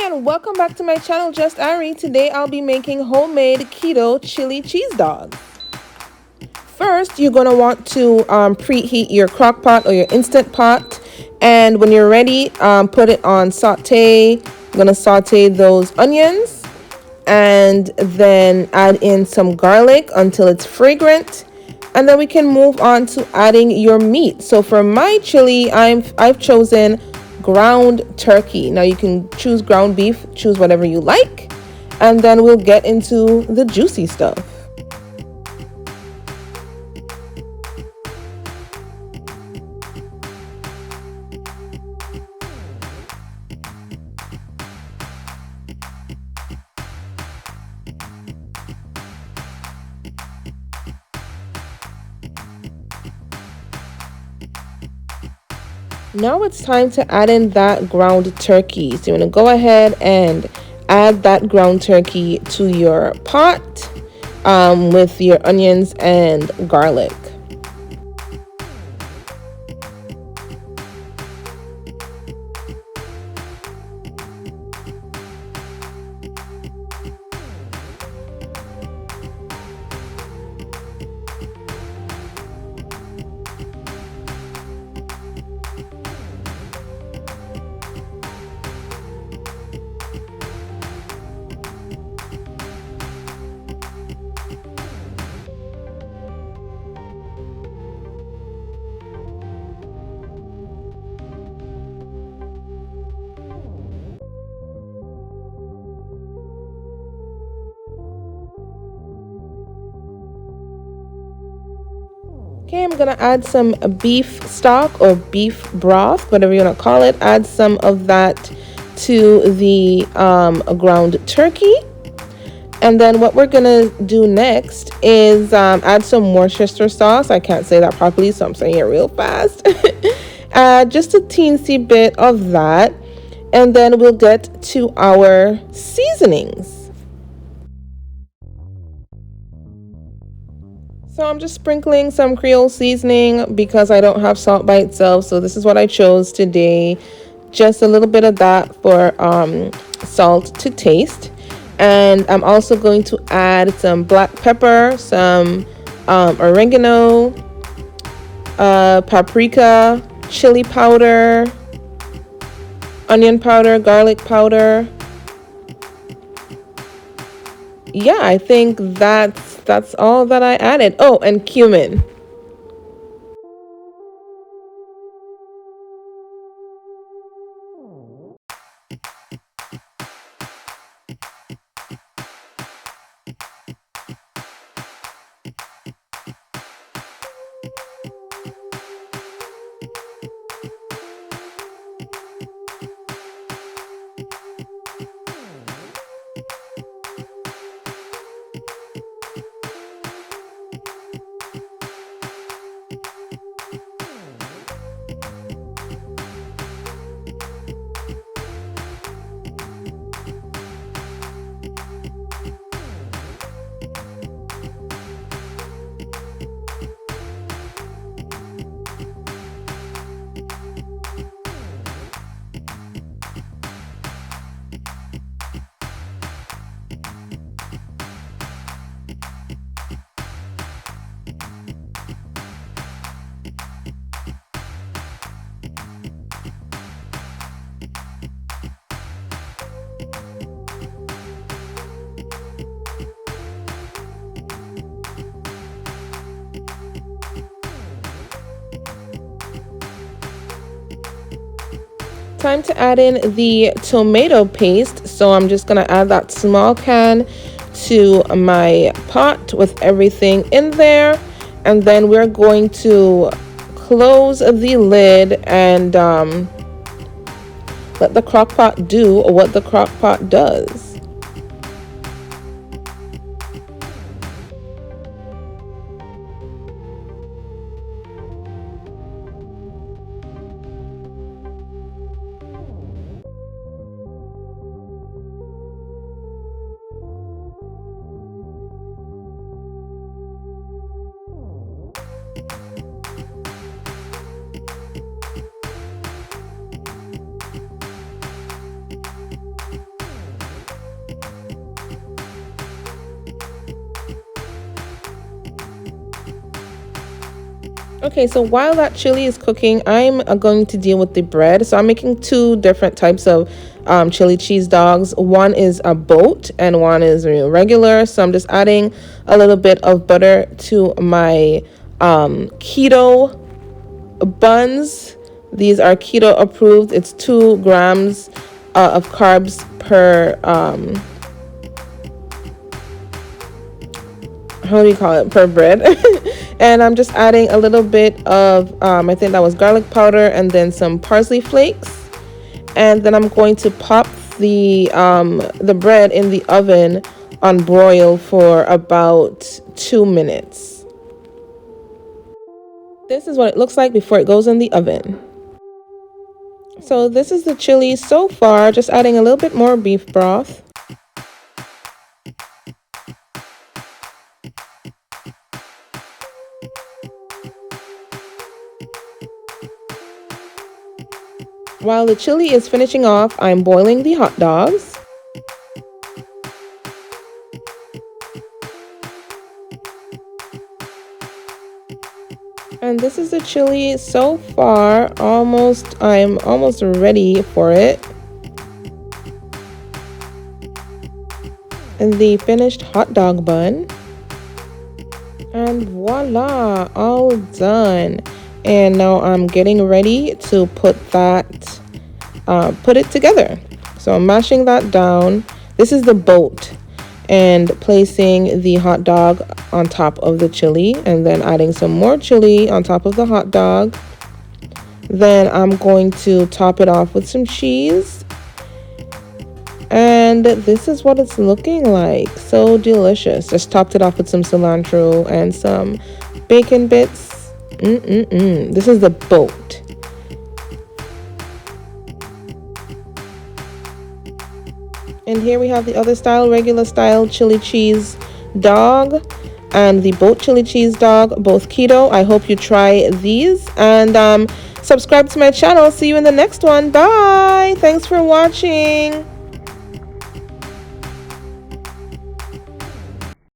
And welcome back to my channel, Just Ari. Today I'll be making homemade keto chili cheese dogs. First, you're going to want to preheat your crock pot or your instant pot, and when you're ready, put it on saute. I'm going to saute those onions and then add in some garlic until it's fragrant, and then we can move on to adding your meat. So for my chili, I've chosen ground turkey. Now you can choose ground beef, choose whatever you like, and then we'll get into the juicy stuff. Now it's time to add in that ground turkey. So you're going to go ahead and add that ground turkey to your pot with your onions and garlic. Okay, I'm gonna add some beef stock or beef broth, whatever you want to call it. Add some of that to the ground turkey. And then what we're gonna do next is add some Worcestershire sauce. I can't say that properly, so I'm saying it real fast. Just a teensy bit of that. And then we'll get to our seasonings. So I'm just sprinkling some Creole seasoning because I don't have salt by itself. So this is what I chose today. Just a little bit of that for salt to taste. And I'm also going to add some black pepper, some oregano, paprika, chili powder, onion powder, garlic powder. Yeah, I think that's all that I added. Oh, and cumin. Time to add in the tomato paste. So I'm just going to add that small can to my pot with everything in there. And then we're going to close the lid and let the crock pot do what the crock pot does. Okay, so while that chili is cooking, I'm going to deal with the bread. So I'm making two different types of chili cheese dogs. One is a boat and one is regular. So I'm just adding a little bit of butter to my keto buns. These are keto approved. It's 2 grams of carbs per how do you call it, per bread. And I'm just adding a little bit of I think that was garlic powder and then some parsley flakes, and then I'm going to pop the bread in the oven on broil for about 2 minutes. This is what it looks like before it goes in the oven. So this is the chili so far, just adding a little bit more beef broth. While the chili is finishing off, I'm boiling the hot dogs. And this is the chili so far. I'm almost ready for it. And the finished hot dog bun. And voila, all done. And now I'm getting ready to put it together. So I'm mashing that down. This is the boat, and placing the hot dog on top of the chili, and then adding some more chili on top of the hot dog. Then I'm going to top it off with some cheese. And this is what it's looking like. So delicious. Just topped it off with some cilantro and some bacon bits. This is the boat. And here we have the other style, regular style chili cheese dog and the boat chili cheese dog, both keto. I hope you try these, and subscribe to my channel. See you in the next one. Bye. Thanks for watching.